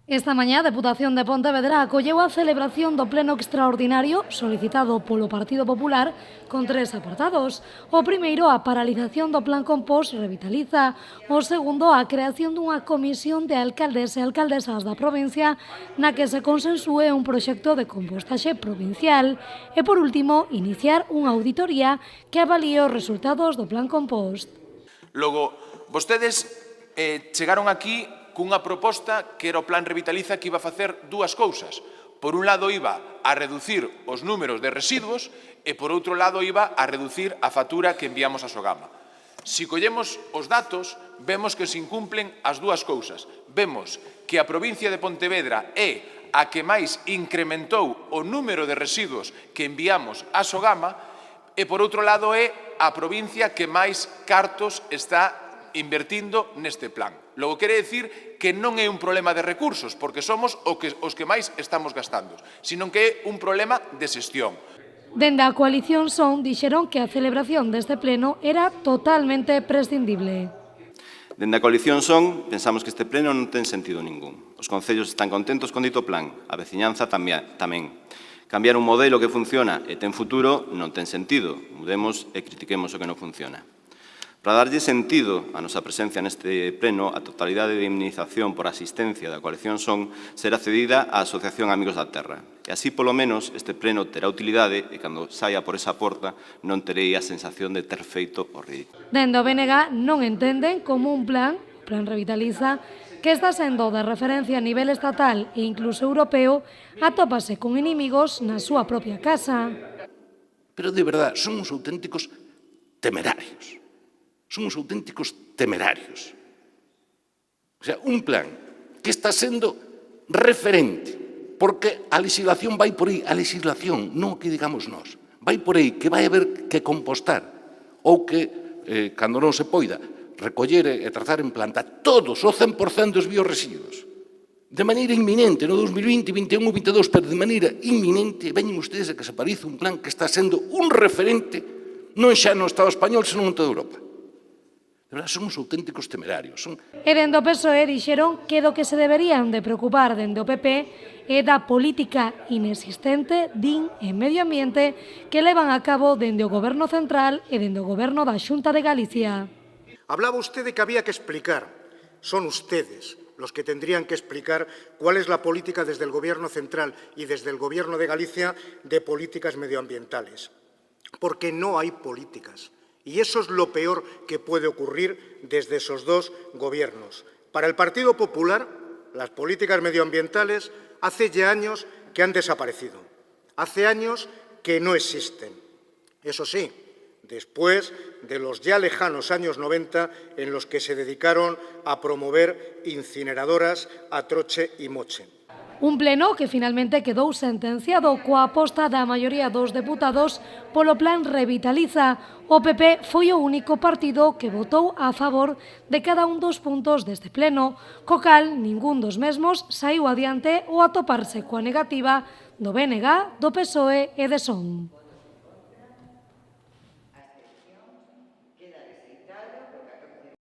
Esta mañá, a Deputación de Pontevedra acolleu a celebración do pleno extraordinario solicitado polo Partido Popular con 3 apartados. O primeiro, a paralización do Plan Compost Revitaliza. O segundo, a creación dunha comisión de alcaldes e alcaldesas da provincia na que se consensúe un proxecto de compostaxe provincial. E, por último, iniciar unha auditoría que avalíe os resultados do Plan Compost. Logo, vostedes chegaron aquí cunha proposta que era o Plan Revitaliza, que iba a facer dúas cousas. Por un lado iba a reducir os números de residuos e por outro lado iba a reducir a factura que enviamos a Sogama. Se collemos os datos, vemos que se incumplen as dúas cousas. Vemos que a provincia de Pontevedra é a que máis incrementou o número de residuos que enviamos a Sogama e por outro lado é a provincia que máis cartos está invertindo neste plan. Logo, quere dicir que non é un problema de recursos, porque somos os que máis estamos gastando, sino que é un problema de xestión. Dende a coalición Son dixeron que a celebración deste pleno era totalmente prescindible. Dende a coalición Son pensamos que este pleno non ten sentido ningún. Os concellos están contentos con dito plan, a veciñanza tamén. Cambiar un modelo que funciona e ten futuro non ten sentido. Mudemos e critiquemos o que non funciona. Para darlle sentido a nosa presencia neste pleno, a totalidade de indemnización por asistencia da coalición Son será cedida á Asociación Amigos da Terra. E así, polo menos, este pleno terá utilidade e, cando saia por esa porta, non terei a sensación de ter feito o ridículo. Dende o BNG non entenden como un plan, o Plan Revitaliza, que está sendo de referencia a nivel estatal e incluso europeo, atópase con inimigos na súa propia casa. Pero, de verdad, son uns auténticos temerarios. Son uns auténticos temerarios. O sea, un plan que está sendo referente, porque a legislación vai por aí, a legislación, non o que digamos nós, vai por aí, que vai haber que compostar, ou que, cando non se poida, recoller e tratar en planta todos, o 100% dos biorresiduos, de maneira inminente, no 2020, 21 ou 22, pero de maneira inminente, veñen ustedes a que se parece un plan que está sendo un referente, non xa no Estado español, senón en toda Europa. Son uns auténticos temerarios. E dende o PSOE dixeron que do que se deberían de preocupar dende o PP é da política inexistente, din, en medio ambiente que levan a cabo dende o Goberno central e dende o Goberno da Xunta de Galicia. Hablaba usted de que había que explicar. Son ustedes los que tendrían que explicar cuál es la política desde el Gobierno central y desde el Gobierno de Galicia de políticas medioambientales. Porque no hay políticas. Y eso es lo peor que puede ocurrir desde esos dos gobiernos. Para el Partido Popular, las políticas medioambientales hace ya años que han desaparecido. Hace años que no existen. Eso sí, después de los ya lejanos años 90 en los que se dedicaron a promover incineradoras a troche y moche. Un pleno que finalmente quedou sentenciado coa aposta da maioría dos deputados polo Plan Revitaliza. O PP foi o único partido que votou a favor de cada un dos puntos deste pleno, co cal ningún dos mesmos saiu adiante ou atoparse coa negativa do BNG, do PSOE e de Son.